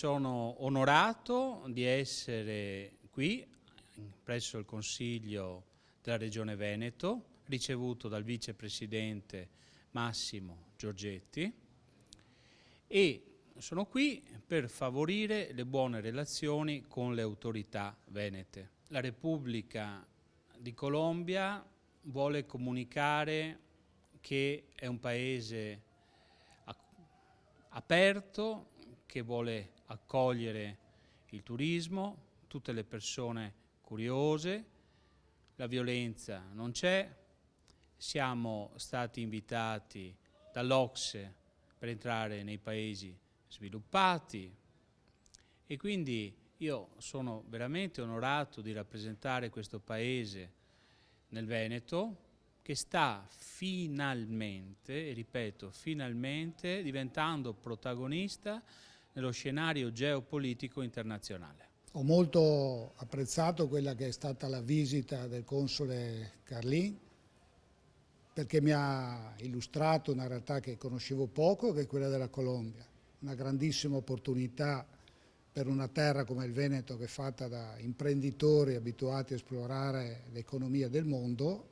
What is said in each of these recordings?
sono onorato di essere qui presso il Consiglio della Regione Veneto, ricevuto dal vicepresidente Massimo Giorgetti, e sono qui per favorire le buone relazioni con le autorità venete. La Repubblica di Colombia vuole comunicare che è un paese aperto, che vuole accogliere il turismo, tutte le persone curiose, la violenza non c'è, siamo stati invitati dall'OCSE per entrare nei paesi sviluppati e quindi io sono veramente onorato di rappresentare questo paese nel Veneto, che sta finalmente, e ripeto finalmente, diventando protagonista nello scenario geopolitico internazionale. Ho molto apprezzato quella che è stata la visita del console Carlin, perché mi ha illustrato una realtà che conoscevo poco, che è quella della Colombia. Una grandissima opportunità per una terra come il Veneto, che è fatta da imprenditori abituati a esplorare l'economia del mondo.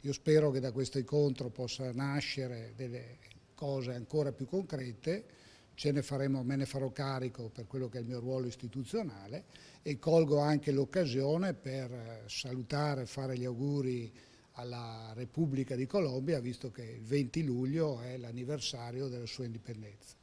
Io spero che da questo incontro possa nascere delle cose ancora più concrete. Me ne farò carico per quello che è il mio ruolo istituzionale e colgo anche l'occasione per salutare e fare gli auguri alla Repubblica di Colombia, visto che il 20 luglio è l'anniversario della sua indipendenza.